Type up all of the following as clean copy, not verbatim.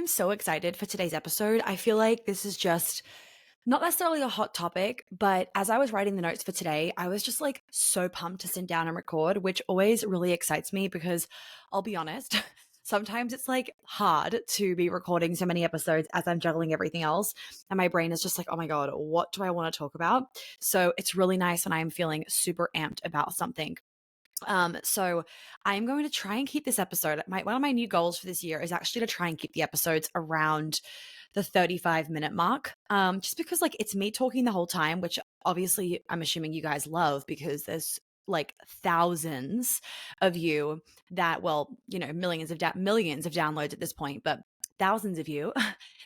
I'm so excited for today's episode. I feel like this is just not necessarily a hot topic, but as I was writing the notes for today, I was just like so pumped to sit down and record, which always really excites me because I'll be honest, sometimes it's like hard to be recording so many episodes as I'm juggling everything else. And my brain is just like, oh my God, what do I want to talk about? So it's really nice when I'm feeling super amped about something. So I'm going to try and keep this episode. One of my new goals for this year is actually to try and keep the episodes around the 35-minute mark. Just because like it's me talking the whole time, which obviously I'm assuming you guys love because there's like thousands of you that, well, millions of downloads at this point, but thousands of you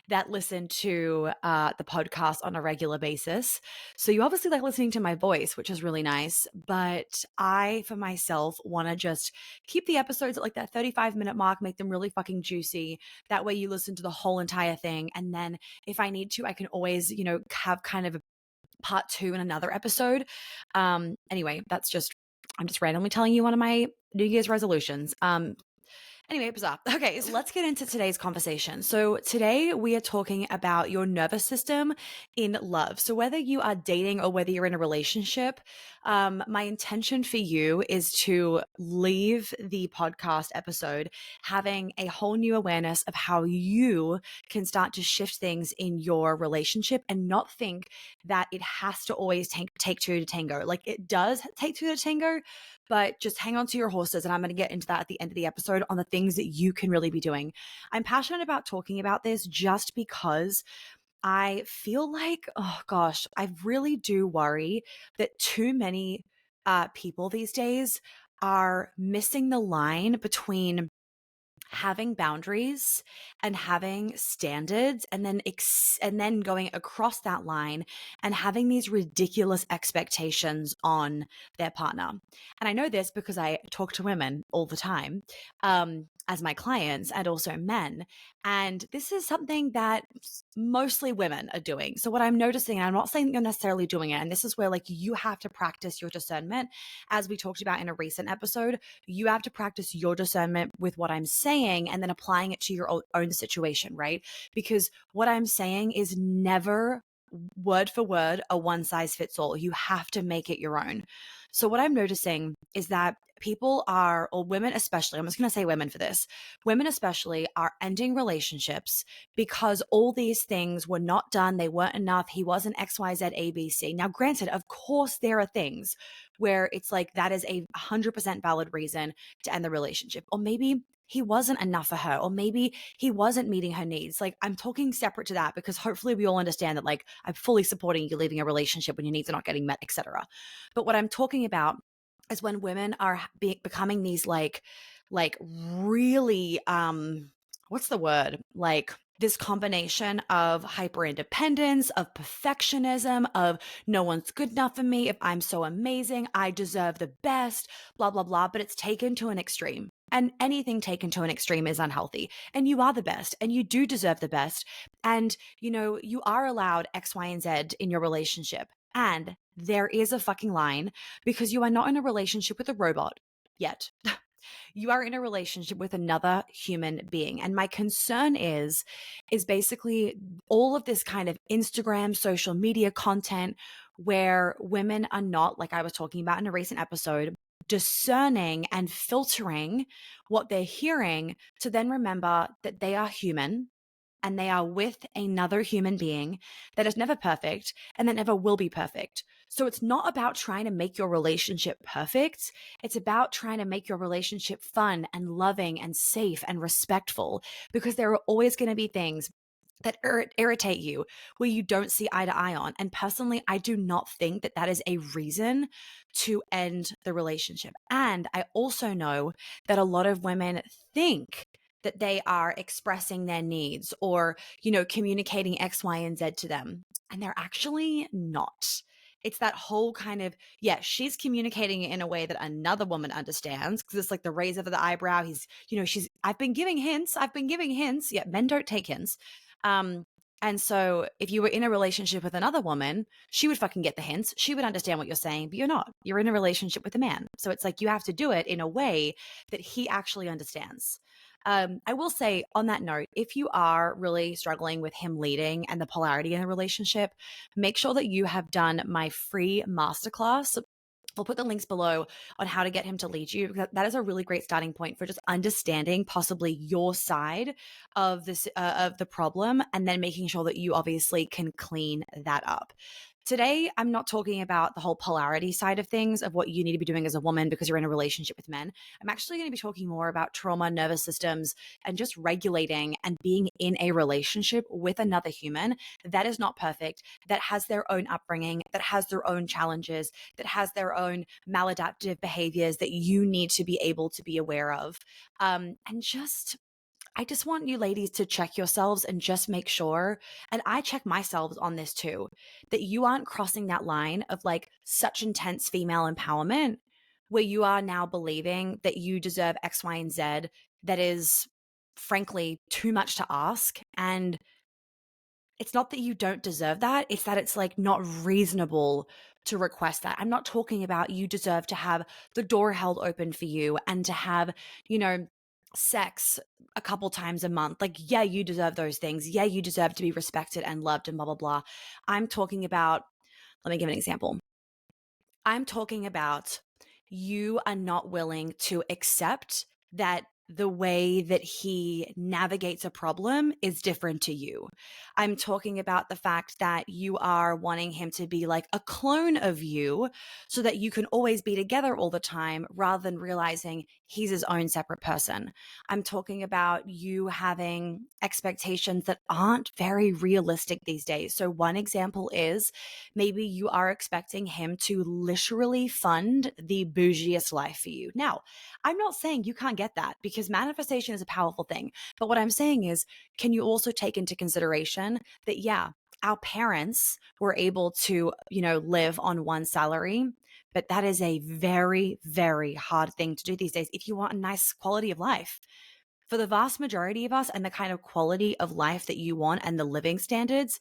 that listen to the podcast on a regular basis. So you obviously like listening to my voice, which is really nice. But I, for myself, want to just keep the episodes at like that 35-minute mark, make them really fucking juicy. That way you listen to the whole entire thing. And then if I need to, I can always, have kind of a part two in another episode. Anyway, I'm just randomly telling you one of my New Year's resolutions. Anyway, bizarre. Okay, so let's get into today's conversation. So today we are talking about your nervous system in love. So whether you are dating or whether you're in a relationship, my intention for you is to leave the podcast episode having a whole new awareness of how you can start to shift things in your relationship and not think that it has to always take two to tango. Like it does take two to tango, but just hang on to your horses. And I'm going to get into that at the end of the episode on the things that you can really be doing. I'm passionate about talking about this just because I feel like, oh gosh, I really do worry that too many people these days are missing the line between having boundaries and having standards and then going across that line and having these ridiculous expectations on their partner. And I know this because I talk to women all the time, as my clients and also men. And this is something that mostly women are doing. So what I'm noticing, and I'm not saying that you're necessarily doing it, and this is where like you have to practice your discernment, as we talked about in a recent episode. You have to practice your discernment with what I'm saying and then applying it to your own situation, right? Because what I'm saying is never word for word a one size fits all. You have to make it your own. So what I'm noticing is that people are, or women especially, I'm just going to say women for this, women especially are ending relationships because all these things were not done. They weren't enough. He wasn't X, Y, Z, A, B, C. Now, granted, of course, there are things where it's like that is a 100% valid reason to end the relationship. Or maybe he wasn't enough for her, or maybe he wasn't meeting her needs. Like I'm talking separate to that because hopefully we all understand that like I'm fully supporting you leaving a relationship when your needs are not getting met, etc. But what I'm talking about is when women are becoming these like really what's the word, like this combination of hyper independence, of perfectionism, of no one's good enough for me. If I'm so amazing, I deserve the best, blah, blah, blah. But it's taken to an extreme. And anything taken to an extreme is unhealthy. And you are the best and you do deserve the best. And, you are allowed X, Y, and Z in your relationship. And there is a fucking line because you are not in a relationship with a robot yet. You are in a relationship with another human being. And my concern is basically all of this kind of Instagram, social media content where women are not, like I was talking about in a recent episode, discerning and filtering what they're hearing to then remember that they are human and they are with another human being that is never perfect and that never will be perfect. So it's not about trying to make your relationship perfect. It's about trying to make your relationship fun and loving and safe and respectful, because there are always going to be things that irritate you where you don't see eye to eye on. And personally, I do not think that that is a reason to end the relationship. And I also know that a lot of women think that they are expressing their needs or, communicating X, Y, and Z to them. And they're actually not. It's that whole kind of, yeah, she's communicating it in a way that another woman understands because it's like the raise of the eyebrow. I've been giving hints. Yeah, men don't take hints. And so if you were in a relationship with another woman, she would fucking get the hints. She would understand what you're saying, but you're not. You're in a relationship with a man. So it's like you have to do it in a way that he actually understands. I will say on that note, if you are really struggling with him leading and the polarity in the relationship, make sure that you have done my free masterclass. We'll put the links below on how to get him to lead you. That is a really great starting point for just understanding possibly your side of this of the problem, and then making sure that you obviously can clean that up. Today, I'm not talking about the whole polarity side of things of what you need to be doing as a woman because you're in a relationship with men. I'm actually going to be talking more about trauma, nervous systems, and just regulating and being in a relationship with another human that is not perfect, that has their own upbringing, that has their own challenges, that has their own maladaptive behaviors that you need to be able to be aware of. And just I just want you ladies to check yourselves and just make sure, and I check myself on this too, that you aren't crossing that line of like such intense female empowerment where you are now believing that you deserve X, Y, and Z that is frankly too much to ask. And it's not that you don't deserve that, it's that it's like not reasonable to request that. I'm not talking about you deserve to have the door held open for you and to have, you know, sex a couple times a month. Like, yeah, you deserve those things. Yeah, you deserve to be respected and loved and blah, blah, blah. I'm talking about, let me give an example. I'm talking about you are not willing to accept that the way that he navigates a problem is different to you. I'm talking about the fact that you are wanting him to be like a clone of you so that you can always be together all the time rather than realizing he's his own separate person. I'm talking about you having expectations that aren't very realistic these days. So, one example is maybe you are expecting him to literally fund the bougiest life for you. Now, I'm not saying you can't get that because manifestation is a powerful thing. But what I'm saying is, can you also take into consideration that, yeah, our parents were able to, live on one salary, but that is a very, very hard thing to do these days if you want a nice quality of life. For the vast majority of us and the kind of quality of life that you want and the living standards,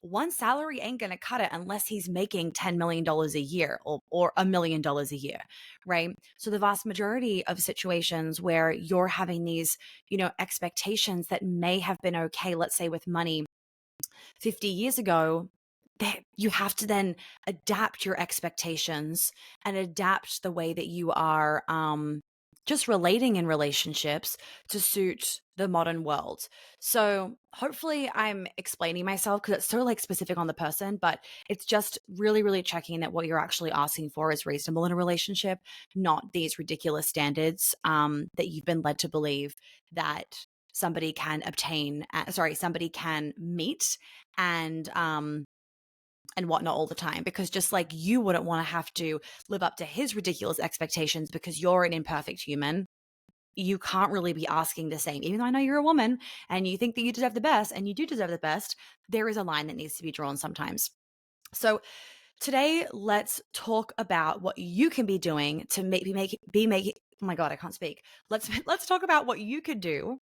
one salary ain't going to cut it unless he's making $10 million a year or $1 million a year, right? So the vast majority of situations where you're having these, expectations that may have been okay, let's say with money 50 years ago, that you have to then adapt your expectations and adapt the way that you are just relating in relationships to suit the modern world. So hopefully I'm explaining myself because it's so like specific on the person, but it's just really, really checking that what you're actually asking for is reasonable in a relationship, not these ridiculous standards that you've been led to believe that somebody can obtain, somebody can meet and whatnot all the time, because just like you wouldn't want to have to live up to his ridiculous expectations because you're an imperfect human, you can't really be asking the same. Even though I know you're a woman and you think that you deserve the best, and you do deserve the best, there is a line that needs to be drawn sometimes. So today, let's talk about what you can be doing to oh my God, I can't speak. Let's talk about what you could do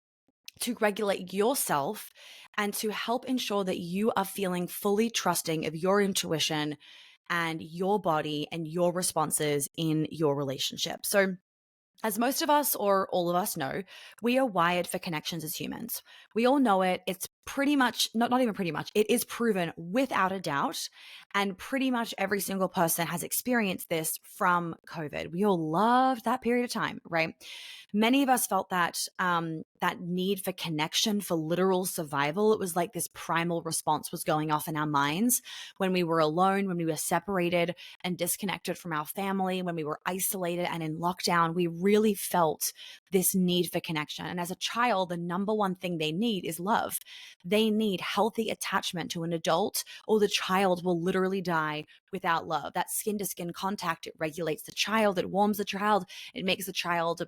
to regulate yourself and to help ensure that you are feeling fully trusting of your intuition and your body and your responses in your relationship. So, as most of us or all of us know, we are wired for connections as humans. We all know it. It's pretty much, not even pretty much, it is proven without a doubt. And pretty much every single person has experienced this from COVID. We all loved that period of time, right? Many of us felt that need for connection, for literal survival. It was like this primal response was going off in our minds when we were alone, when we were separated and disconnected from our family, when we were isolated and in lockdown. We really felt this need for connection. And as a child, the number one thing they need is love. They need healthy attachment to an adult, or the child will literally die without love. That skin to skin contact, it regulates the child, it warms the child, it makes the child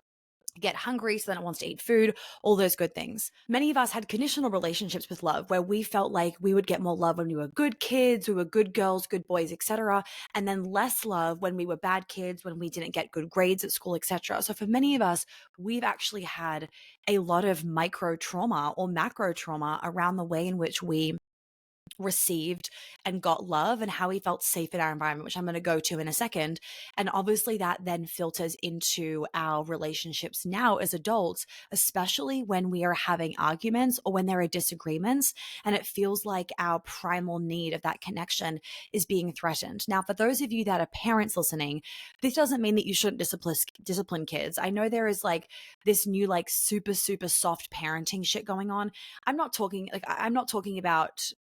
get hungry so then it wants to eat food, all those good things. Many of us had conditional relationships with love where we felt like we would get more love when we were good kids, we were good girls, good boys, etc., and then less love when we were bad kids, when we didn't get good grades at school, etc. So for many of us, we've actually had a lot of micro trauma or macro trauma around the way in which we received and got love and how he felt safe in our environment, which I'm going to go to in a second. And obviously that then filters into our relationships now as adults, especially when we are having arguments or when there are disagreements and it feels like our primal need of that connection is being threatened. Now, for those of you that are parents listening, this doesn't mean that you shouldn't discipline kids. I know there is like this new like super super soft parenting shit going on. I'm not talking about,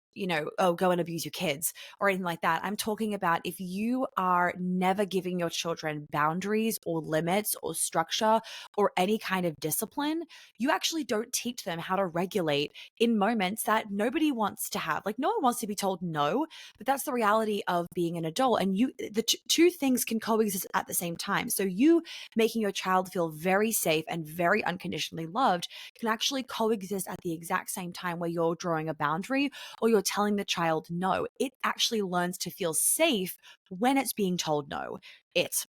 oh, go and abuse your kids or anything like that. I'm talking about if you are never giving your children boundaries or limits or structure or any kind of discipline, you actually don't teach them how to regulate in moments that nobody wants to have. Like, no one wants to be told no, but that's the reality of being an adult. And the two things can coexist at the same time. So you making your child feel very safe and very unconditionally loved can actually coexist at the exact same time where you're drawing a boundary or you're telling the child no. It actually learns to feel safe when it's being told no.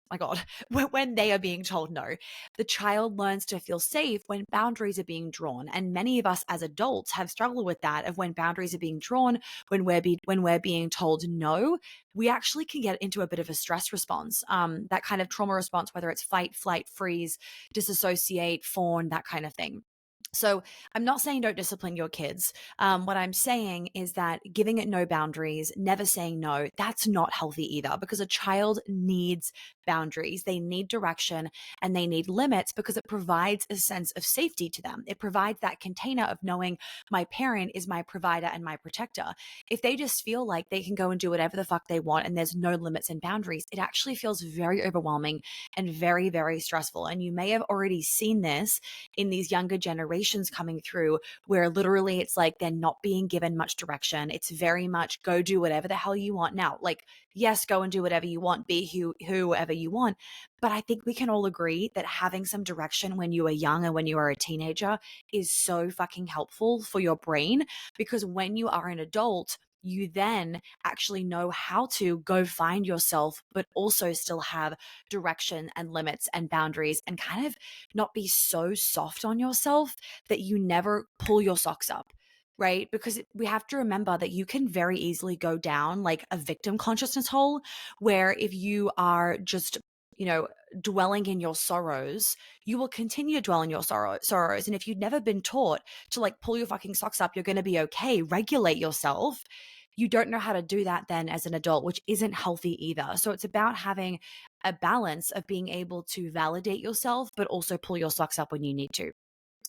My God, when they are being told no. The child learns to feel safe when boundaries are being drawn. And many of us as adults have struggled with that of when boundaries are being drawn, when we're being told no, we actually can get into a bit of a stress response, that kind of trauma response, whether it's fight, flight, freeze, disassociate, fawn, that kind of thing. So I'm not saying don't discipline your kids. What I'm saying is that giving it no boundaries, never saying no, that's not healthy either, because a child needs boundaries. They need direction and they need limits because it provides a sense of safety to them. It provides that container of knowing my parent is my provider and my protector. If they just feel like they can go and do whatever the fuck they want and there's no limits and boundaries, it actually feels very overwhelming and very, very stressful. And you may have already seen this in these younger generations coming through, where literally it's like they're not being given much direction. It's very much go do whatever the hell you want. Now, like, yes, go and do whatever you want, be whoever you want. But I think we can all agree that having some direction when you are young and when you are a teenager is so fucking helpful for your brain, because when you are an adult, you then actually know how to go find yourself, but also still have direction and limits and boundaries and kind of not be so soft on yourself that you never pull your socks up. Right? Because we have to remember that you can very easily go down like a victim consciousness hole where if you are just, dwelling in your sorrows, you will continue to dwell in your sorrows. And if you've never been taught to like pull your fucking socks up, you're going to be okay, regulate yourself, you don't know how to do that then as an adult, which isn't healthy either. So it's about having a balance of being able to validate yourself, but also pull your socks up when you need to.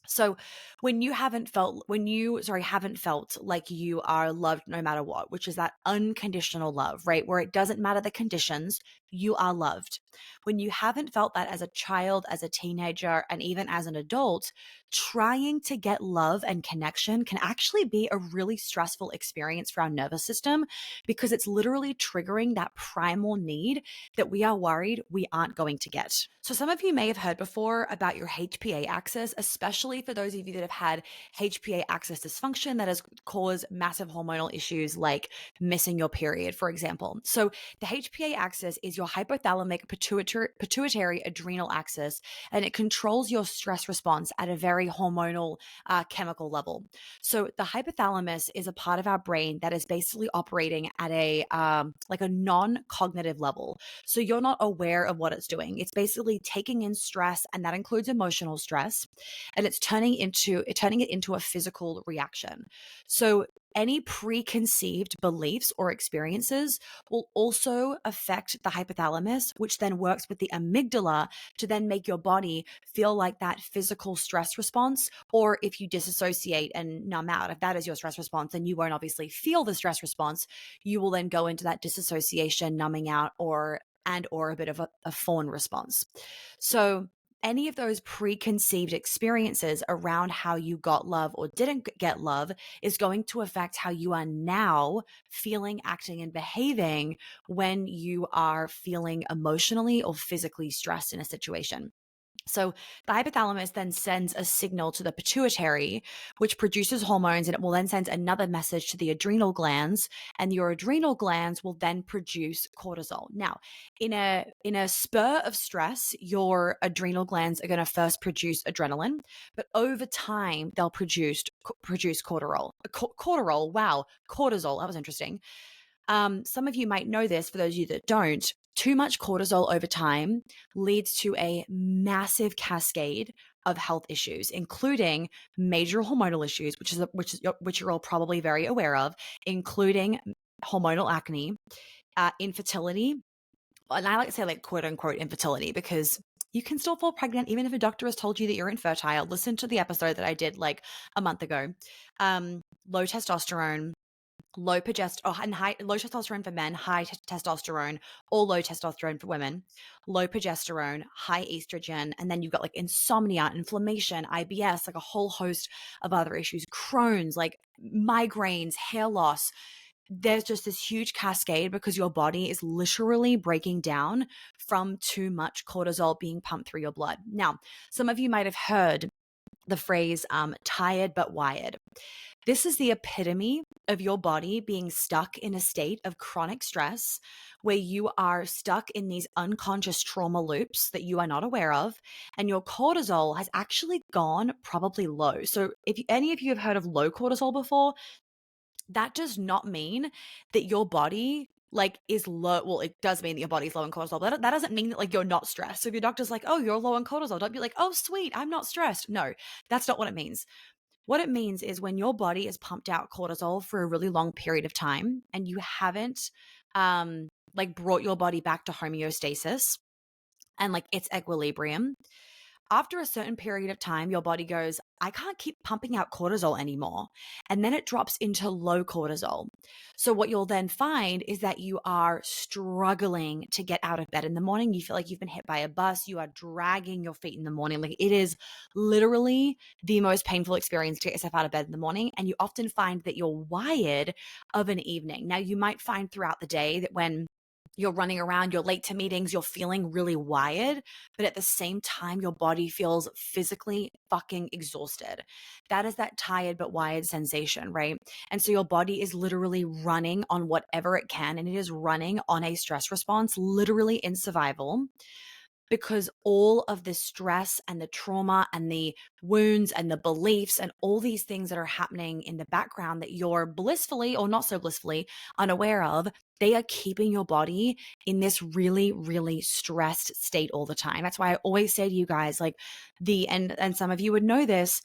So when you haven't felt like you are loved no matter what, which is that unconditional love, right? Where it doesn't matter the conditions, you are loved. When you haven't felt that as a child, as a teenager, and even as an adult, trying to get love and connection can actually be a really stressful experience for our nervous system, because it's literally triggering that primal need that we are worried we aren't going to get. So some of you may have heard before about your HPA axis, especially for those of you that have had HPA axis dysfunction that has caused massive hormonal issues like missing your period, for example. So the HPA axis is your hypothalamic pituitary adrenal axis, and it controls your stress response at a very hormonal chemical level. So the hypothalamus is a part of our brain that is basically operating at a like a non-cognitive level. So you're not aware of what it's doing. It's basically taking in stress, and that includes emotional stress, and it's turning it into a physical reaction. So any preconceived beliefs or experiences will also affect the hypothalamus, which then works with the amygdala to then make your body feel like that physical stress response. Or if you disassociate and numb out, if that is your stress response, then you won't obviously feel the stress response. You will then go into that disassociation, numbing out, or a bit of a fawn response. So any of those preconceived experiences around how you got love or didn't get love is going to affect how you are now feeling, acting, and behaving when you are feeling emotionally or physically stressed in a situation. So the hypothalamus then sends a signal to the pituitary, which produces hormones, and it will then send another message to the adrenal glands, and your adrenal glands will then produce cortisol. Now, in a spur of stress, your adrenal glands are going to first produce adrenaline, but over time they'll produce cortisol. Cortisol, wow, cortisol. That was interesting. Some of you might know this. For those of you that don't, too much cortisol over time leads to a massive cascade of health issues, including major hormonal issues, which you're all probably very aware of, including hormonal acne, infertility, and I like to say like quote unquote infertility because you can still fall pregnant even if a doctor has told you that you're infertile. Listen to the episode that I did like a month ago. Low testosterone, low testosterone for men, high testosterone, or low testosterone for women, low progesterone, high estrogen, and then you've got like insomnia, inflammation, IBS, like a whole host of other issues, Crohn's, like migraines, hair loss. There's just this huge cascade because your body is literally breaking down from too much cortisol being pumped through your blood. Now, some of you might have heard the phrase tired but wired. This is the epitome of your body being stuck in a state of chronic stress where you are stuck in these unconscious trauma loops that you are not aware of, and your cortisol has actually gone probably low. So, if any of you have heard of low cortisol before, that does not mean that your body like is low. Well, it does mean that your body's low in cortisol, but that doesn't mean that like you're not stressed. So if your doctor's like, oh, you're low in cortisol, don't be like, oh, sweet, I'm not stressed. No, that's not what it means. What it means is when your body has pumped out cortisol for a really long period of time and you haven't like brought your body back to homeostasis and like its equilibrium, after a certain period of time, your body goes, I can't keep pumping out cortisol anymore. And then it drops into low cortisol. So, what you'll then find is that you are struggling to get out of bed in the morning. You feel like you've been hit by a bus. You are dragging your feet in the morning. Like it is literally the most painful experience to get yourself out of bed in the morning. And you often find that you're wired of an evening. Now, you might find throughout the day that when you're running around, you're late to meetings, you're feeling really wired, but at the same time, your body feels physically fucking exhausted. That is that tired but wired sensation, right? And so your body is literally running on whatever it can, and it is running on a stress response, literally in survival, because all of the stress and the trauma and the wounds and the beliefs and all these things that are happening in the background that you're blissfully or not so blissfully unaware of, they are keeping your body in this really, really stressed state all the time. That's why I always say to you guys, like and some of you would know this,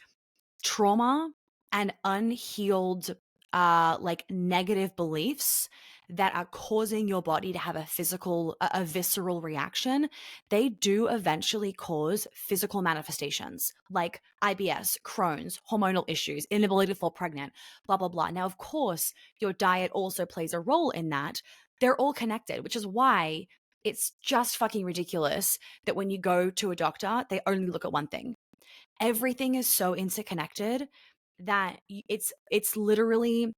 trauma and unhealed like negative beliefs that are causing your body to have a visceral reaction, they do eventually cause physical manifestations like IBS, Crohn's, hormonal issues, inability to fall pregnant, blah blah blah. Now of course your diet also plays a role in that. They're all connected, which is why it's just fucking ridiculous that when you go to a doctor they only look at one thing. Everything is so interconnected that it's literally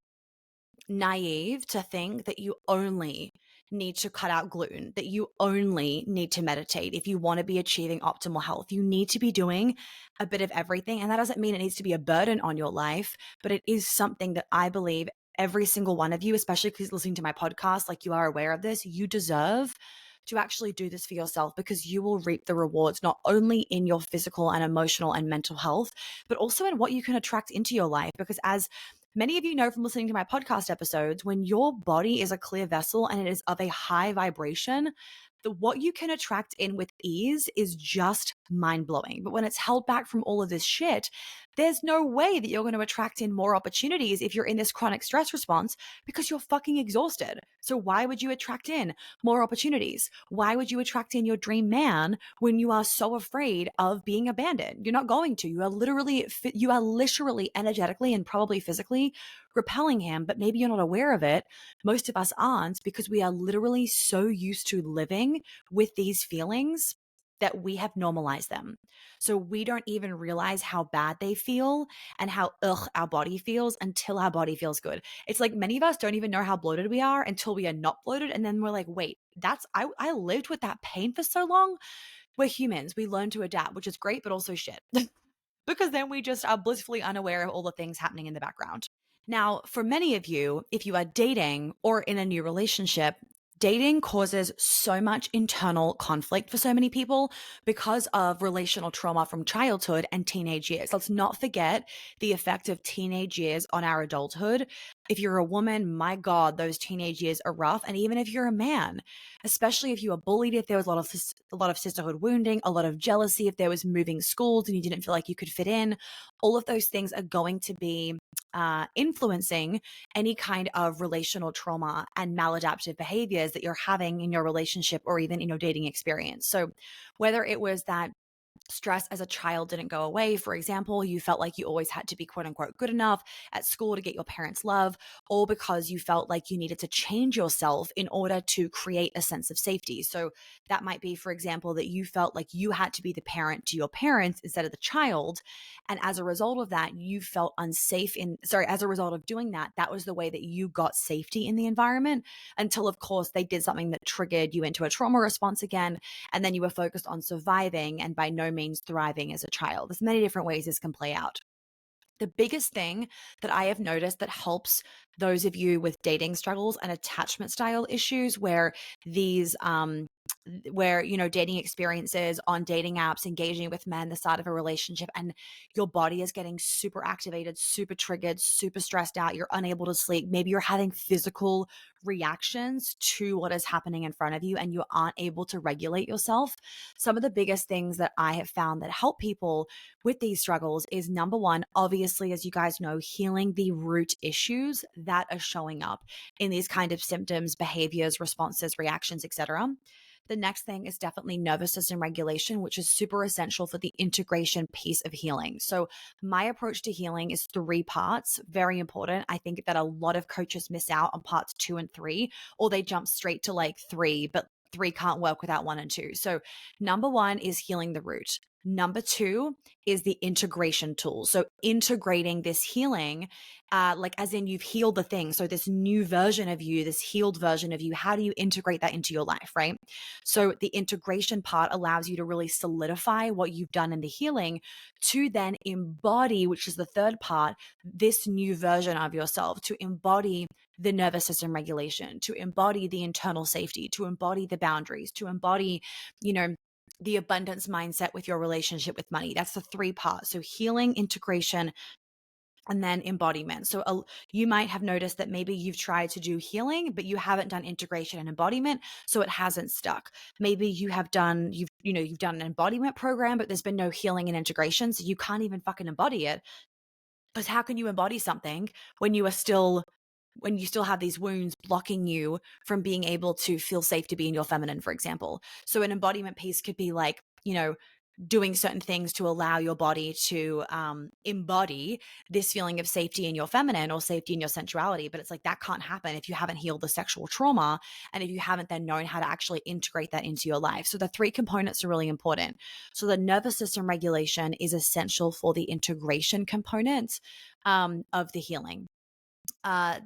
naive to think that you only need to cut out gluten, that you only need to meditate if you want to be achieving optimal health. You need to be doing a bit of everything. And that doesn't mean it needs to be a burden on your life, but it is something that I believe every single one of you, especially because listening to my podcast, like you are aware of this, you deserve to actually do this for yourself because you will reap the rewards not only in your physical and emotional and mental health, but also in what you can attract into your life. Because as many of you know from listening to my podcast episodes, when your body is a clear vessel and it is of a high vibration, what you can attract in with ease is just mind blowing. But when it's held back from all of this shit, there's no way that you're going to attract in more opportunities if you're in this chronic stress response because you're fucking exhausted. So why would you attract in more opportunities? Why would you attract in your dream man when you are so afraid of being abandoned? You're not going to. You are literally energetically and probably physically repelling him, but maybe you're not aware of it. Most of us aren't because we are literally so used to living with these feelings that we have normalized them. So we don't even realize how bad they feel and how our body feels until our body feels good. It's like many of us don't even know how bloated we are until we are not bloated. And then we're like, wait, I lived with that pain for so long. we're humans. We learn to adapt, which is great, but also shit. Because then we just are blissfully unaware of all the things happening in the background. Now, for many of you, if you are dating or in a new relationship, dating causes so much internal conflict for so many people because of relational trauma from childhood and teenage years. Let's not forget the effect of teenage years on our adulthood. If you're a woman, my God, those teenage years are rough. And even if you're a man, especially if you were bullied, if there was a lot of sisterhood wounding, a lot of jealousy, if there was moving schools and you didn't feel like you could fit in, all of those things are going to be influencing any kind of relational trauma and maladaptive behaviors that you're having in your relationship or even in your dating experience. So whether it was that stress as a child didn't go away. For example, you felt like you always had to be quote unquote good enough at school to get your parents' love, or because you felt like you needed to change yourself in order to create a sense of safety. So that might be, for example, that you felt like you had to be the parent to your parents instead of the child. And as a result of that, you felt unsafe as a result of doing that, that was the way that you got safety in the environment until, of course, they did something that triggered you into a trauma response again. And then you were focused on surviving and by no means thriving as a child. There's many different ways this can play out. The biggest thing that I have noticed that helps those of you with dating struggles and attachment style issues where dating experiences on dating apps, engaging with men, the start of a relationship, and your body is getting super activated, super triggered, super stressed out, you're unable to sleep, maybe you're having physical reactions to what is happening in front of you and you aren't able to regulate yourself. Some of the biggest things that I have found that help people with these struggles is, number one, obviously, as you guys know, healing the root issues that are showing up in these kind of symptoms, behaviors, responses, reactions, etc. The next thing is definitely nervous system regulation, which is super essential for the integration piece of healing. So my approach to healing is 3 parts, very important. I think that a lot of coaches miss out on parts 2 and 3, or they jump straight to like 3, but 3 can't work without 1 and 2. So number 1 is healing the root. Number 2 is the integration tool. So integrating this healing, like as in you've healed the thing. So this new version of you, this healed version of you, how do you integrate that into your life, right? So the integration part allows you to really solidify what you've done in the healing to then embody, which is the third part, this new version of yourself, to embody the nervous system regulation, to embody the internal safety, to embody the boundaries, to embody, the abundance mindset with your relationship with money. That's the 3 parts. So healing, integration, and then embodiment. So you might have noticed that maybe you've tried to do healing, but you haven't done integration and embodiment, so it hasn't stuck. Maybe you've done an embodiment program, but there's been no healing and integration, so you can't even fucking embody it. Because how can you embody something when you still have these wounds blocking you from being able to feel safe to be in your feminine, for example? So an embodiment piece could be like, doing certain things to allow your body to embody this feeling of safety in your feminine or safety in your sensuality. But it's like that can't happen if you haven't healed the sexual trauma and if you haven't then known how to actually integrate that into your life. So the 3 components are really important. So the nervous system regulation is essential for the integration component of the healing.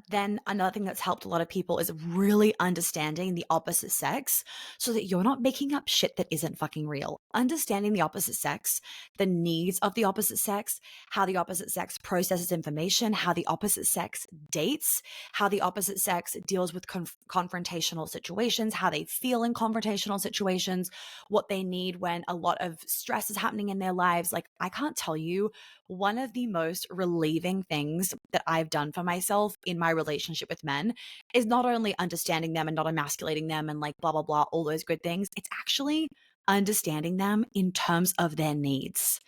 Then another thing that's helped a lot of people is really understanding the opposite sex so that you're not making up shit that isn't fucking real. Understanding the opposite sex, the needs of the opposite sex, how the opposite sex processes information, how the opposite sex dates, how the opposite sex deals with confrontational situations, how they feel in confrontational situations, what they need when a lot of stress is happening in their lives. Like, I can't tell you, one of the most relieving things that I've done for myself in my relationship with men is not only understanding them and not emasculating them and like blah, blah, blah, all those good things. It's actually understanding them in terms of their needs.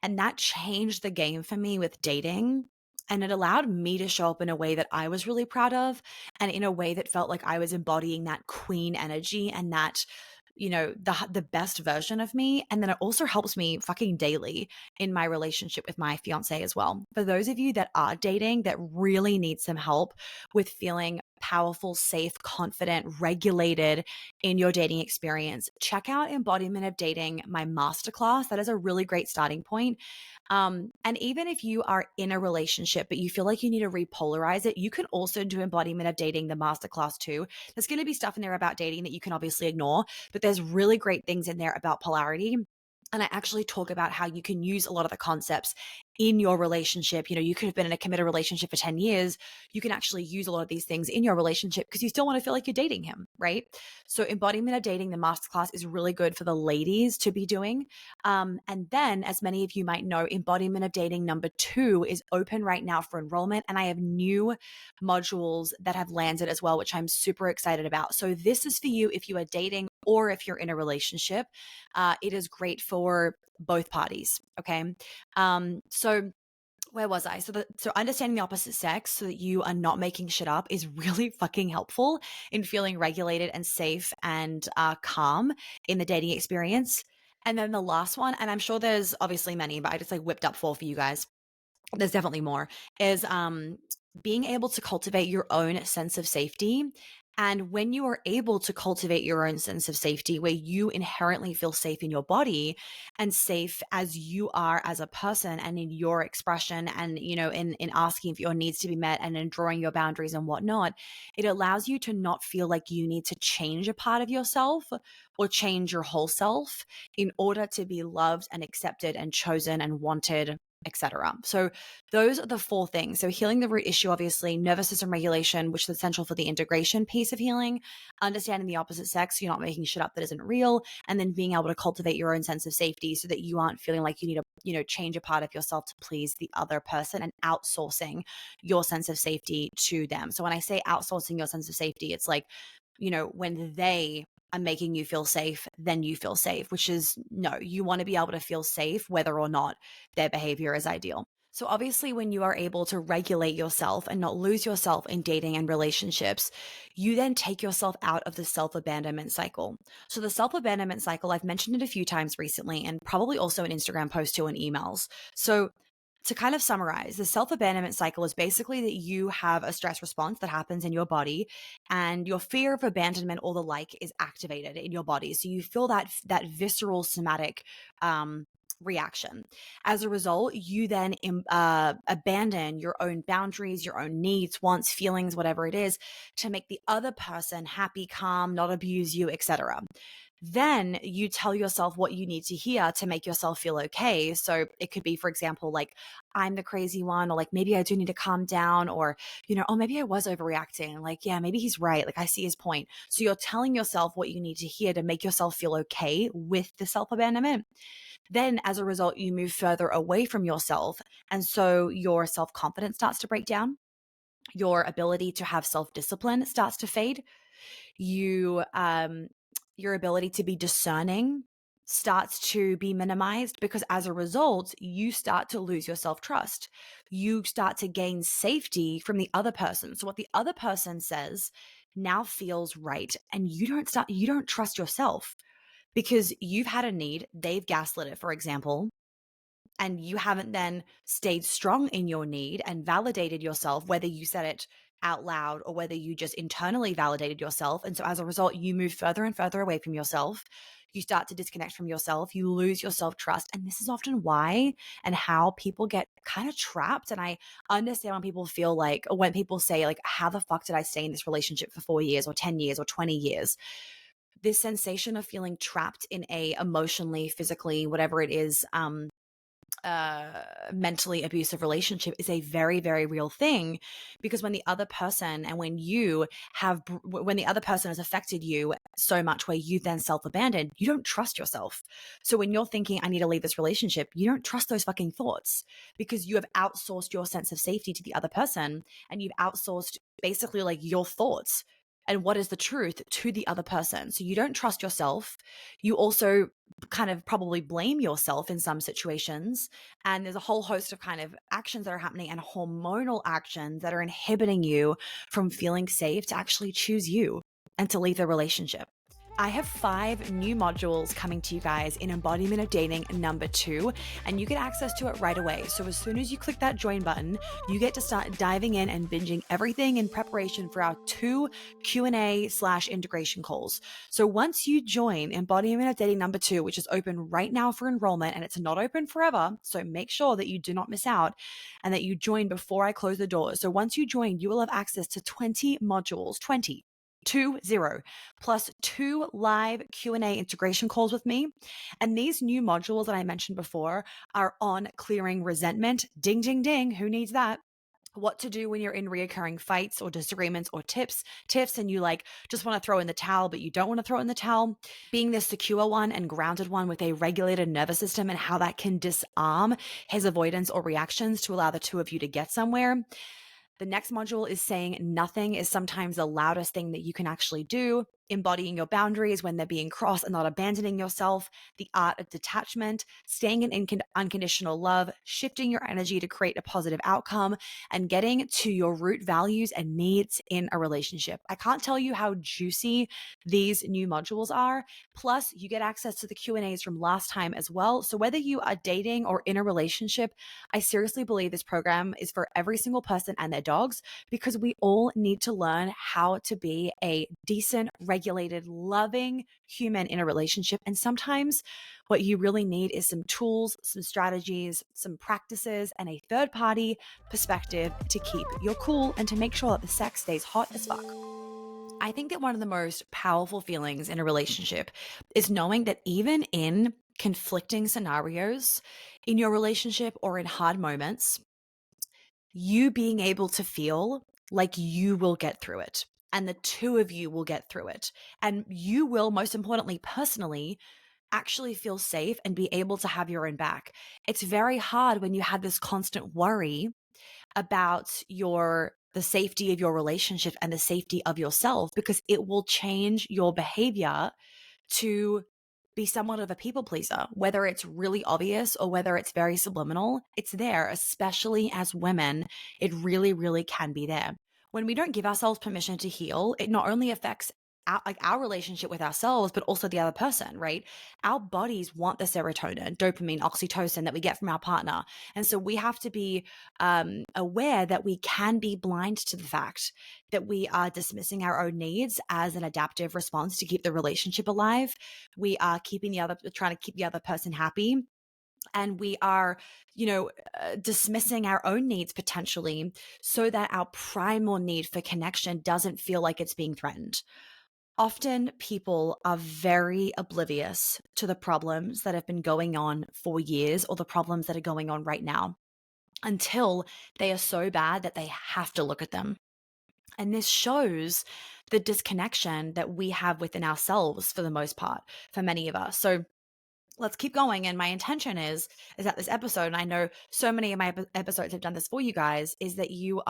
And that changed the game for me with dating. And it allowed me to show up in a way that I was really proud of and in a way that felt like I was embodying that queen energy and that, the best version of me. And then it also helps me fucking daily in my relationship with my fiance as well. For those of you that are dating that really need some help with feeling powerful, safe, confident, regulated in your dating experience, check out Embodiment of Dating, my masterclass. That is a really great starting point. And even if you are in a relationship, but you feel like you need to repolarize it, you can also do Embodiment of Dating, the masterclass too. There's going to be stuff in there about dating that you can obviously ignore, but there's really great things in there about polarity. And I actually talk about how you can use a lot of the concepts in your relationship. You could have been in a committed relationship for 10 years. You can actually use a lot of these things in your relationship because you still want to feel like you're dating him, right? So Embodiment of Dating, the masterclass, is really good for the ladies to be doing. And then, as many of you might know, Embodiment of Dating number 2 is open right now for enrollment. And I have new modules that have landed as well, which I'm super excited about. So this is for you if you are dating or if you're in a relationship. It is great for both parties. Okay. So where was I? So understanding the opposite sex so that you are not making shit up is really fucking helpful in feeling regulated and safe and calm in the dating experience. And then the last one, and I'm sure there's obviously many, but I just like whipped up 4 for you guys. There's definitely more, is being able to cultivate your own sense of safety. And when you are able to cultivate your own sense of safety, where you inherently feel safe in your body and safe as you are as a person and in your expression and, in asking for your needs to be met and in drawing your boundaries and whatnot, it allows you to not feel like you need to change a part of yourself or change your whole self in order to be loved and accepted and chosen and wanted, etc. So those are the 4 things. So healing the root issue, obviously, nervous system regulation, which is essential for the integration piece of healing, understanding the opposite sex, so you're not making shit up that isn't real, and then being able to cultivate your own sense of safety so that you aren't feeling like you need to, change a part of yourself to please the other person and outsourcing your sense of safety to them. So when I say outsourcing your sense of safety, it's like, when they are making you feel safe, then you feel safe, which is no, you want to be able to feel safe whether or not their behavior is ideal. So obviously, when you are able to regulate yourself and not lose yourself in dating and relationships, you then take yourself out of the self-abandonment cycle. So the self-abandonment cycle, I've mentioned it a few times recently and probably also in Instagram posts too and emails. So to kind of summarize, the self-abandonment cycle is basically that you have a stress response that happens in your body and your fear of abandonment or the like is activated in your body. So you feel that visceral somatic reaction. As a result, you then abandon your own boundaries, your own needs, wants, feelings, whatever it is, to make the other person happy, calm, not abuse you, etc. Then you tell yourself what you need to hear to make yourself feel okay. So it could be, for example, like, I'm the crazy one, or like, maybe I do need to calm down, or, oh, maybe I was overreacting. Like, yeah, maybe he's right. Like, I see his point. So you're telling yourself what you need to hear to make yourself feel okay with the self-abandonment. Then as a result, you move further away from yourself. And so your self-confidence starts to break down. Your ability to have self-discipline starts to fade. Your ability to be discerning starts to be minimized because as a result, you start to lose your self-trust. You start to gain safety from the other person. So what the other person says now feels right. And you don't trust yourself because you've had a need, they've gaslit it, for example, and you haven't then stayed strong in your need and validated yourself, whether you said it out loud or whether you just internally validated yourself. And so as a result, you move further and further away from yourself. You start to disconnect from yourself. You lose your self-trust. And this is often why and how people get kind of trapped. And I understand when people feel like, or when people say like, how the fuck did I stay in this relationship for 4 years or 10 years or 20 years? This sensation of feeling trapped in a emotionally, physically, whatever it is, mentally abusive relationship is a very, very real thing, because when the other person and when the other person has affected you so much where you then self-abandon, you don't trust yourself. So when you're thinking, I need to leave this relationship, you don't trust those fucking thoughts because you have outsourced your sense of safety to the other person, and you've outsourced basically like your thoughts and what is the truth to the other person. So you don't trust yourself. You also kind of probably blame yourself in some situations. And there's a whole host of kind of actions that are happening and hormonal actions that are inhibiting you from feeling safe to actually choose you and to leave the relationship. I have 5 new modules coming to you guys in Embodiment of Dating number 2, and you get access to it right away. So as soon as you click that join button, you get to start diving in and binging everything in preparation for our 2 Q&A/integration calls. So once you join Embodiment of Dating number 2, which is open right now for enrollment, and it's not open forever, so make sure that you do not miss out and that you join before I close the doors. So once you join, you will have access to 20 modules, 20 plus 2 live Q&A integration calls with me. And these new modules that I mentioned before are on clearing resentment. Ding, ding, ding. Who needs that? What to do when you're in reoccurring fights or disagreements or tips, and you just want to throw in the towel, but you don't want to throw in the towel. Being the secure one and grounded one with a regulated nervous system and how that can disarm his avoidance or reactions to allow the two of you to get somewhere. The next module is saying nothing is sometimes the loudest thing that you can actually do, embodying your boundaries when they're being crossed and not abandoning yourself, the art of detachment, staying in unconditional love, shifting your energy to create a positive outcome, and getting to your root values and needs in a relationship. I can't tell you how juicy these new modules are. Plus, you get access to the Q&As from last time as well. So whether you are dating or in a relationship, I seriously believe this program is for every single person and their dogs, because we all need to learn how to be a decent, regulated, loving human in a relationship. And sometimes what you really need is some tools, some strategies, some practices, and a third party perspective to keep your cool and to make sure that the sex stays hot as fuck. I think that one of the most powerful feelings in a relationship is knowing that even in conflicting scenarios in your relationship or in hard moments, you being able to feel like you will get through it and the two of you will get through it. And you will, most importantly, personally, actually feel safe and be able to have your own back. It's very hard when you have this constant worry about the safety of your relationship and the safety of yourself, because it will change your behavior to be somewhat of a people pleaser, whether it's really obvious or whether it's very subliminal. It's there, especially as women. It really, really can be there. When we don't give ourselves permission to heal, it not only affects our relationship with ourselves, but also the other person, right? Our bodies want the serotonin, dopamine, oxytocin that we get from our partner. And so we have to be aware that we can be blind to the fact that we are dismissing our own needs as an adaptive response to keep the relationship alive. We are trying to keep the other person happy. And we are, dismissing our own needs potentially so that our primal need for connection doesn't feel like it's being threatened. Often people are very oblivious to the problems that have been going on for years or the problems that are going on right now until they are so bad that they have to look at them. And this shows the disconnection that we have within ourselves for the most part, for many of us. So let's keep going. And my intention is that this episode, and I know so many of my episodes have done this for you guys, is that you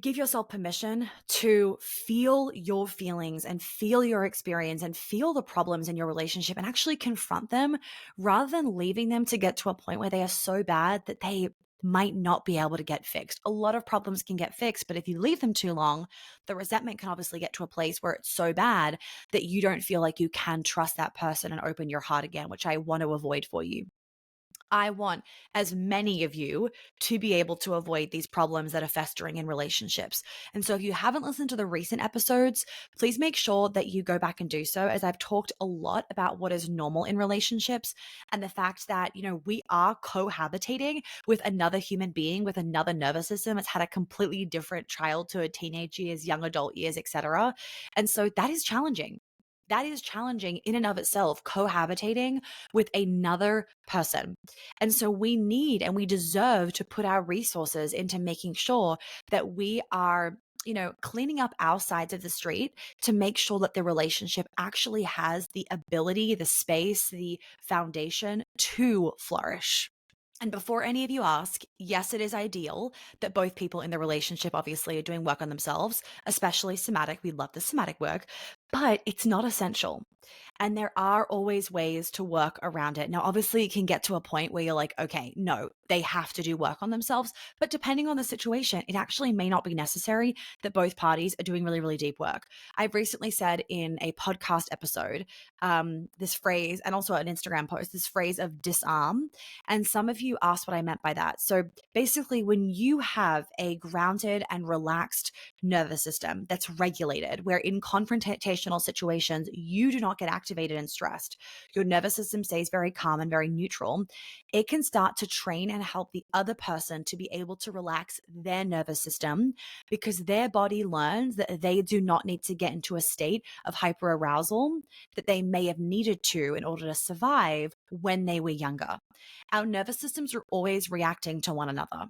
give yourself permission to feel your feelings and feel your experience and feel the problems in your relationship and actually confront them, rather than leaving them to get to a point where they are so bad that they might not be able to get fixed. A lot of problems can get fixed, but if you leave them too long, the resentment can obviously get to a place where it's so bad that you don't feel like you can trust that person and open your heart again, which I want to avoid for you. I want as many of you to be able to avoid these problems that are festering in relationships. And so if you haven't listened to the recent episodes, please make sure that you go back and do so, as I've talked a lot about what is normal in relationships and the fact that, we are cohabitating with another human being with another nervous system. It's had a completely different childhood, teenage years, young adult years, etc. And so that is challenging. That is challenging in and of itself, cohabitating with another person. And so we need and we deserve to put our resources into making sure that we are, cleaning up our sides of the street to make sure that the relationship actually has the ability, the space, the foundation to flourish. And before any of you ask, yes, it is ideal that both people in the relationship obviously are doing work on themselves, especially somatic. We love the somatic work. but it's not essential. And there are always ways to work around it. Now, obviously, it can get to a point where you're like, okay, no, they have to do work on themselves. But depending on the situation, it actually may not be necessary that both parties are doing really, really deep work. I've recently said in a podcast episode this phrase, and also an Instagram post, this phrase of disarm. And some of you asked what I meant by that. So basically, when you have a grounded and relaxed nervous system that's regulated, where in confrontational situations, you do not get activated and stressed. Your nervous system stays very calm and very neutral. It can start to train and help the other person to be able to relax their nervous system because their body learns that they do not need to get into a state of hyperarousal that they may have needed to in order to survive when they were younger. Our nervous systems are always reacting to one another.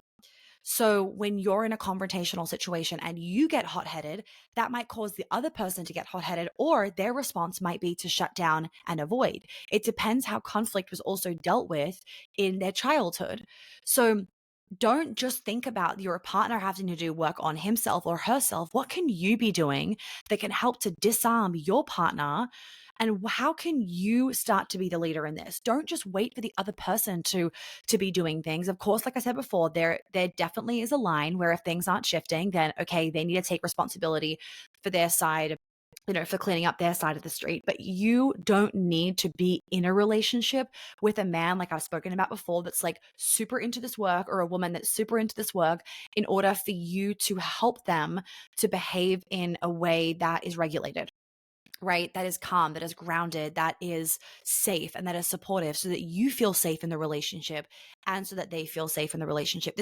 So when you're in a confrontational situation and you get hot headed, that might cause the other person to get hot headed, or their response might be to shut down and avoid. It depends how conflict was also dealt with in their childhood. So don't just think about your partner having to do work on himself or herself. What can you be doing that can help to disarm your partner? And how can you start to be the leader in this? Don't just wait for the other person to be doing things. Of course, like I said before, there definitely is a line where if things aren't shifting, then okay, they need to take responsibility for their side, for cleaning up their side of the street. But you don't need to be in a relationship with a man, like I've spoken about before, that's like super into this work, or a woman that's super into this work, in order for you to help them to behave in a way that is regulated, right? That is calm, that is grounded, that is safe, and that is supportive, so that you feel safe in the relationship and so that they feel safe in the relationship.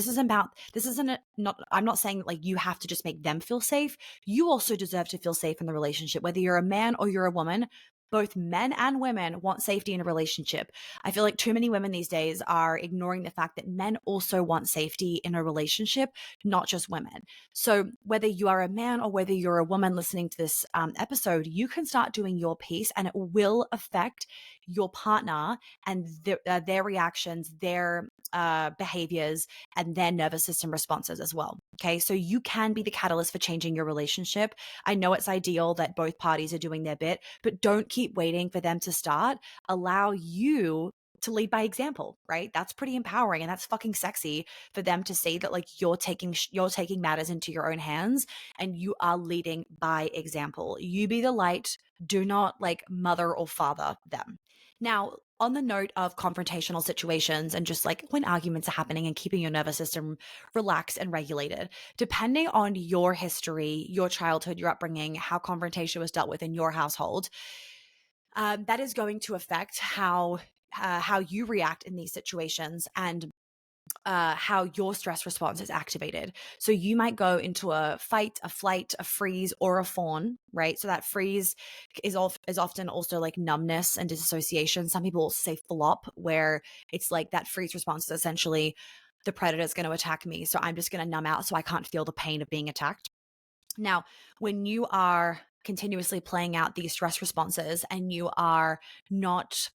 I'm not saying like you have to just make them feel safe. You also deserve to feel safe in the relationship, whether you're a man or you're a woman. Both men and women want safety in a relationship. I feel like too many women these days are ignoring the fact that men also want safety in a relationship, not just women. So whether you are a man or whether you're a woman listening to this episode, you can start doing your piece, and it will affect your partner and their reactions, their behaviors, and their nervous system responses as well. Okay, so you can be the catalyst for changing your relationship. I know it's ideal that both parties are doing their bit, but don't keep waiting for them to start. Allow you to lead by example, right? That's pretty empowering, and that's fucking sexy for them to see that like you're taking matters into your own hands and you are leading by example. You be the light. Do not like mother or father them. Now, on the note of confrontational situations and just like when arguments are happening and keeping your nervous system relaxed and regulated, depending on your history, your childhood, your upbringing, how confrontation was dealt with in your household, that is going to affect how you react in these situations, and how your stress response is activated. So you might go into a fight, a flight, a freeze, or a fawn, right? So that freeze is often also like numbness and disassociation. Some people also say flop, where it's like that freeze response is essentially the predator is going to attack me, so I'm just going to numb out so I can't feel the pain of being attacked. Now, when you are continuously playing out these stress responses and you are not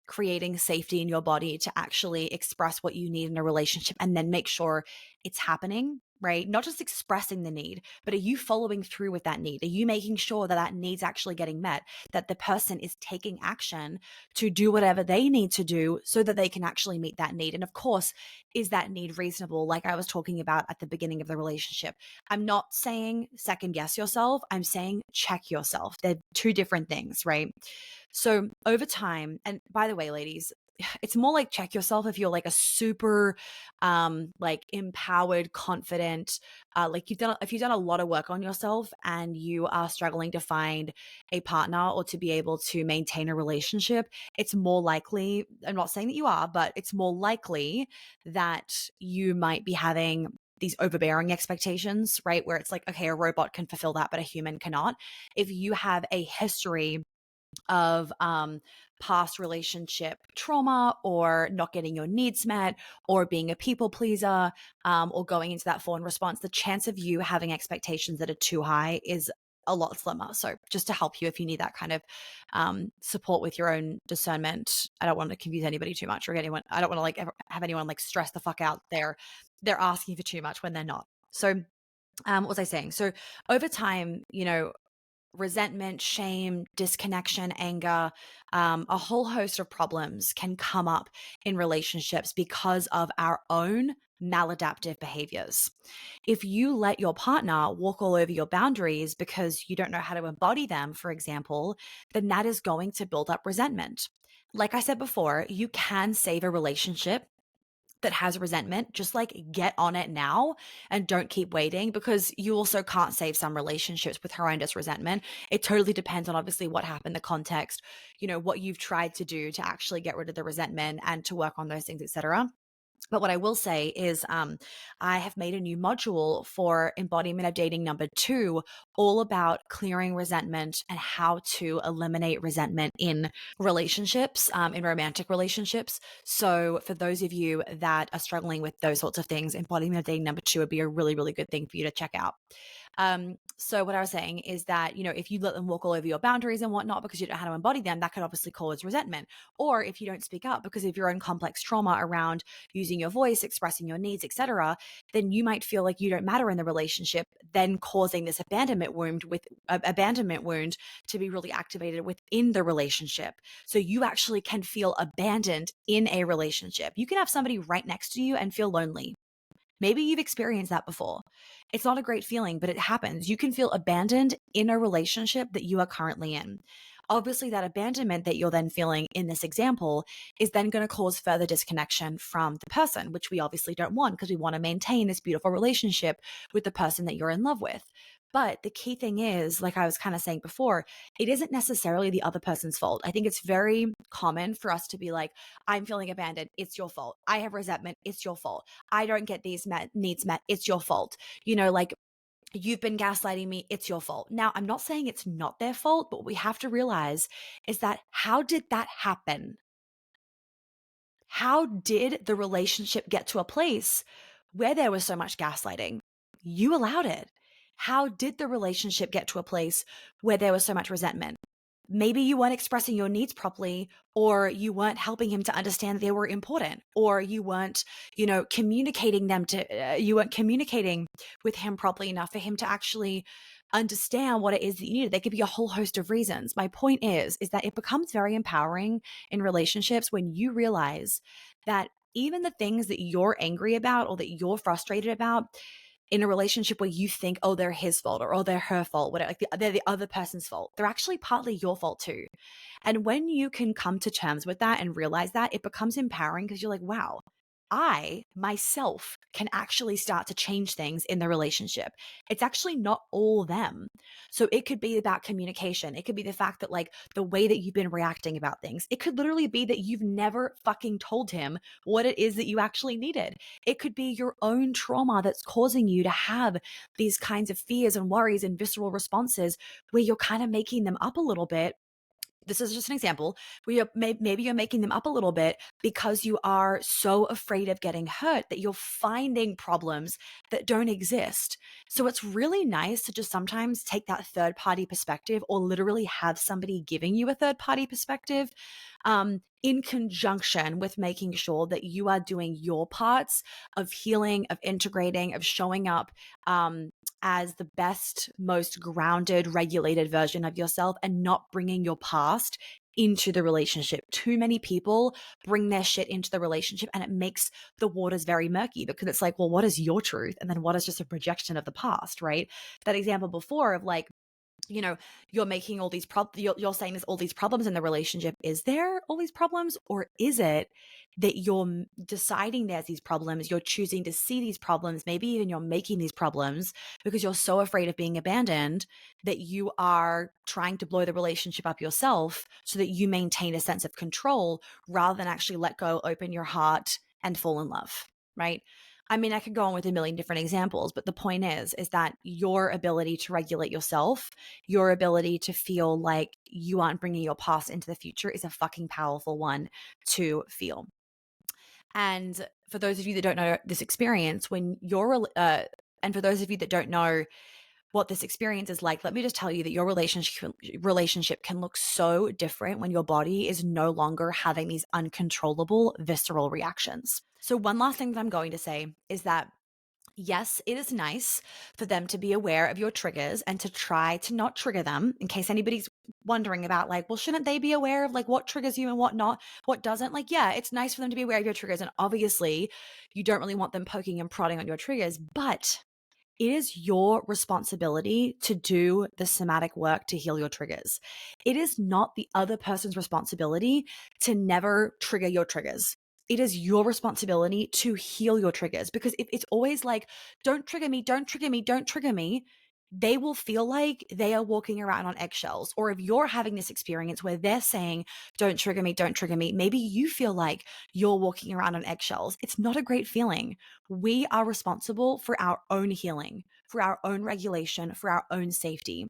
creating safety in your body to actually express what you need in a relationship and then make sure it's happening, right? Not just expressing the need, but are you following through with that need? Are you making sure that that need's actually getting met, that the person is taking action to do whatever they need to do so that they can actually meet that need? And of course, is that need reasonable? Like I was talking about at the beginning of the relationship. I'm not saying second guess yourself. I'm saying check yourself. They're two different things, right? So over time, and by the way, ladies, it's more like check yourself if you're like a super like empowered, confident, like if you've done a lot of work on yourself and you are struggling to find a partner or to be able to maintain a relationship, it's more likely, I'm not saying that you are, but it's more likely that you might be having these overbearing expectations, right? Where it's like, okay, a robot can fulfill that, but a human cannot. If you have a history of past relationship trauma, or not getting your needs met, or being a people pleaser, or going into that fawn response, the chance of you having expectations that are too high is a lot slimmer. So just to help you if you need that kind of support with your own discernment. I don't want to confuse anybody too much, or anyone. I don't want to like ever have anyone like stress the fuck out. They're asking for too much when they're not. So what was I saying? So over time, resentment, shame, disconnection, anger, a whole host of problems can come up in relationships because of our own maladaptive behaviors. If you let your partner walk all over your boundaries because you don't know how to embody them, for example, then that is going to build up resentment. Like I said before, you can save a relationship that has resentment, just like get on it now and don't keep waiting, because you also can't save some relationships with horrendous resentment. It totally depends on obviously what happened, the context, what you've tried to do to actually get rid of the resentment and to work on those things, etc. But what I will say is, I have made a new module for Embodiment of Dating number 2, all about clearing resentment and how to eliminate resentment in relationships, in romantic relationships. So, for those of you that are struggling with those sorts of things, Embodiment of Dating number 2 would be a really, really good thing for you to check out. So what I was saying is that, if you let them walk all over your boundaries and whatnot because you don't know how to embody them, that could obviously cause resentment. Or if you don't speak up because of your own complex trauma around using your voice, expressing your needs, etc., then you might feel like you don't matter in the relationship, then causing this abandonment wound to be really activated within the relationship. So you actually can feel abandoned in a relationship. You can have somebody right next to you and feel lonely. Maybe you've experienced that before. It's not a great feeling, but it happens. You can feel abandoned in a relationship that you are currently in. Obviously, that abandonment that you're then feeling in this example is then going to cause further disconnection from the person, which we obviously don't want because we want to maintain this beautiful relationship with the person that you're in love with. But the key thing is, like I was kind of saying before, it isn't necessarily the other person's fault. I think it's very common for us to be like, I'm feeling abandoned. It's your fault. I have resentment. It's your fault. I don't get these needs met. It's your fault. Like, you've been gaslighting me. It's your fault. Now, I'm not saying it's not their fault, but what we have to realize is that how did that happen? How did the relationship get to a place where there was so much gaslighting? You allowed it. How did the relationship get to a place where there was so much resentment? Maybe you weren't expressing your needs properly, or you weren't helping him to understand that they were important, or you weren't, you weren't communicating with him properly enough for him to actually understand what it is that you needed. There could be a whole host of reasons. My point is that it becomes very empowering in relationships when you realize that even the things that you're angry about or that you're frustrated about in a relationship where you think, oh, they're his fault or oh, they're her fault, whatever, like they're the other person's fault, they're actually partly your fault too. And when you can come to terms with that and realize that, it becomes empowering because you're like, wow, I myself can actually start to change things in the relationship. It's actually not all them. So it could be about communication. It could be the fact that, like, the way that you've been reacting about things. It could literally be that you've never fucking told him what it is that you actually needed. It could be your own trauma that's causing you to have these kinds of fears and worries and visceral responses where you're kind of making them up a little bit. This is just an example where maybe you're making them up a little bit because you are so afraid of getting hurt that you're finding problems that don't exist. So it's really nice to just sometimes take that third party perspective, or literally have somebody giving you a third party perspective, in conjunction with making sure that you are doing your parts of healing, of integrating, of showing up, as the best, most grounded, regulated version of yourself, and not bringing your past into the relationship. Too many people bring their shit into the relationship, and it makes the waters very murky because it's like, well, what is your truth? And then what is just a projection of the past, right? That example before of, like, you're making all these you're saying there's all these problems in the relationship. Is there all these problems, or is it that you're deciding there's these problems, you're choosing to see these problems, maybe even you're making these problems because you're so afraid of being abandoned that you are trying to blow the relationship up yourself so that you maintain a sense of control rather than actually let go, open your heart, and fall in love, right? I mean, I could go on with a million different examples, but the point is that your ability to regulate yourself, your ability to feel like you aren't bringing your past into the future, is a fucking powerful one to feel. And for those of you that don't know this experience, and for those of you that don't know what this experience is like, let me just tell you that your relationship can look so different when your body is no longer having these uncontrollable visceral reactions. So one last thing that I'm going to say is that Yes, it is nice for them to be aware of your triggers and to try to not trigger them, in case anybody's wondering about like, well, shouldn't they be aware of like what triggers you and what not, what doesn't? Like, yeah, it's nice for them to be aware of your triggers. And obviously, you don't really want them poking and prodding on your triggers, but it is your responsibility to do the somatic work to heal your triggers. It is not the other person's responsibility to never trigger your triggers. It is your responsibility to heal your triggers, because if it's always like, don't trigger me, don't trigger me, don't trigger me, they will feel like they are walking around on eggshells. Or if you're having this experience where they're saying, don't trigger me, maybe you feel like you're walking around on eggshells. It's not a great feeling. We are responsible for our own healing, for our own regulation, for our own safety.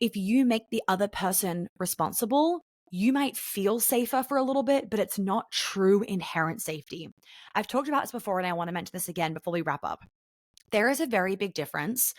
If you make the other person responsible, you might feel safer for a little bit, but it's not true inherent safety. I've talked about this before, and I want to mention this again before we wrap up. There is a very big difference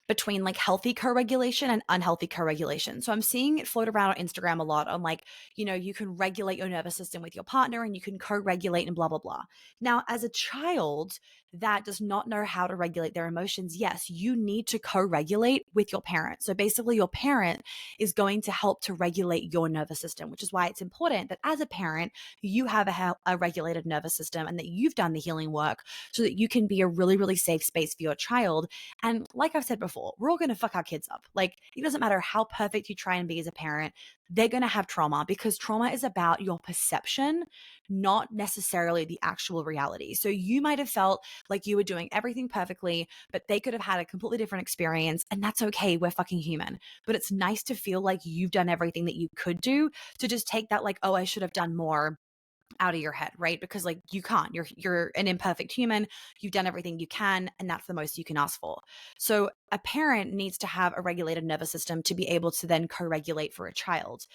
between like healthy co-regulation and unhealthy co-regulation. So I'm seeing it float around on Instagram a lot on like, you can regulate your nervous system with your partner and you can co-regulate and blah, blah, blah. Now, as a child that does not know how to regulate their emotions, yes, you need to co-regulate with your parent. So basically your parent is going to help to regulate your nervous system, which is why it's important that as a parent, you have a regulated nervous system and that you've done the healing work so that you can be a really, really safe space for your child. And like I've said before, we're all going to fuck our kids up. Like, it doesn't matter how perfect you try and be as a parent, they're going to have trauma, because trauma is about your perception, not necessarily the actual reality. So you might have felt like you were doing everything perfectly, but they could have had a completely different experience. And that's okay. We're fucking human. But it's nice to feel like you've done everything that you could do, to just take that, like, oh, I should have done more, out of your head, right? Because like you can't, you're an imperfect human. You've done everything you can, and that's the most you can ask for. So a parent needs to have a regulated nervous system to be able to then co-regulate for a child.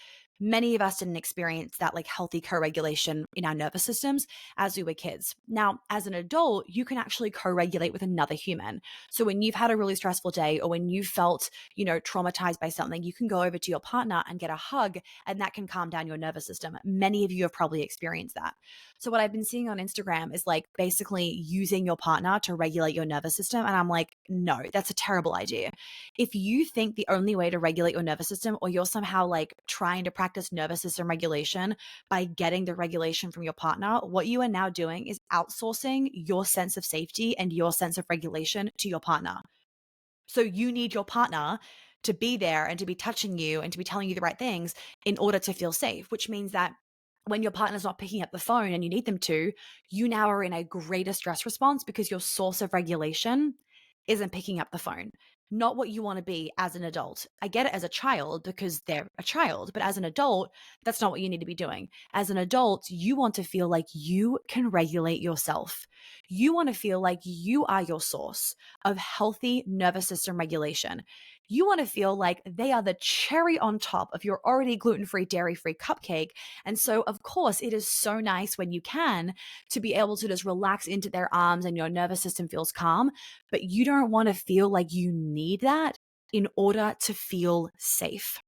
Many of us didn't experience that like healthy co-regulation in our nervous systems as we were kids. Now, as an adult, you can actually co-regulate with another human. So when you've had a really stressful day, or when you felt, traumatized by something, you can go over to your partner and get a hug, and that can calm down your nervous system. Many of you have probably experienced that. So what I've been seeing on Instagram is like basically using your partner to regulate your nervous system. And I'm like, no, that's a terrible idea. If you think the only way to regulate your nervous system, or you're somehow like trying to practice nervous system regulation by getting the regulation from your partner, what you are now doing is outsourcing your sense of safety and your sense of regulation to your partner. So you need your partner to be there and to be touching you and to be telling you the right things in order to feel safe, which means that when your partner's not picking up the phone and you need them to, you now are in a greater stress response because your source of regulation isn't picking up the phone. Not what you want to be as an adult. I get it as a child because they're a child, but as an adult, that's not what you need to be doing. As an adult, you want to feel like you can regulate yourself. You want to feel like you are your source of healthy nervous system regulation. You want to feel like they are the cherry on top of your already gluten-free, dairy-free cupcake. And so, of course, it is so nice when you can to be able to just relax into their arms and your nervous system feels calm. But you don't want to feel like you need that in order to feel safe.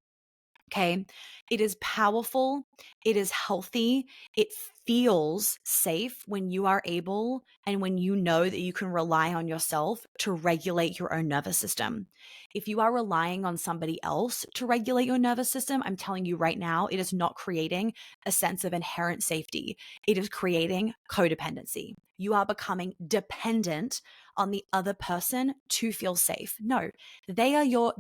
Okay. It is powerful. It is healthy. It feels safe when you are able and when you know that you can rely on yourself to regulate your own nervous system. If you are relying on somebody else to regulate your nervous system, I'm telling you right now, it is not creating a sense of inherent safety. It is creating codependency. You are becoming dependent on the other person to feel safe. No, they are your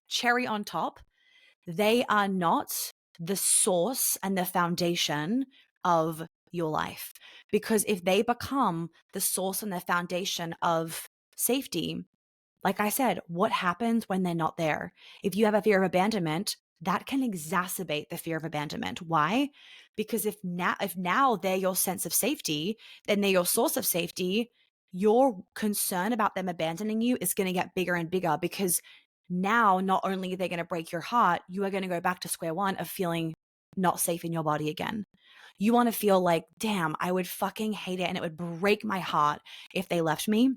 cherry on top. They are not the source and the foundation of your life. Because if they become the source and the foundation of safety, like I said, what happens when they're not there? If you have a fear of abandonment, that can exacerbate the fear of abandonment. Why? Because if now they're your sense of safety, then they're your source of safety, your concern about them abandoning you is going to get bigger and bigger, because now not only are they going to break your heart, you are going to go back to square one of feeling not safe in your body again. You want to feel like, damn, I would fucking hate it and it would break my heart if they left me,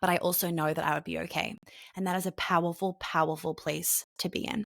but I also know that I would be okay. And that is a powerful, powerful place to be in.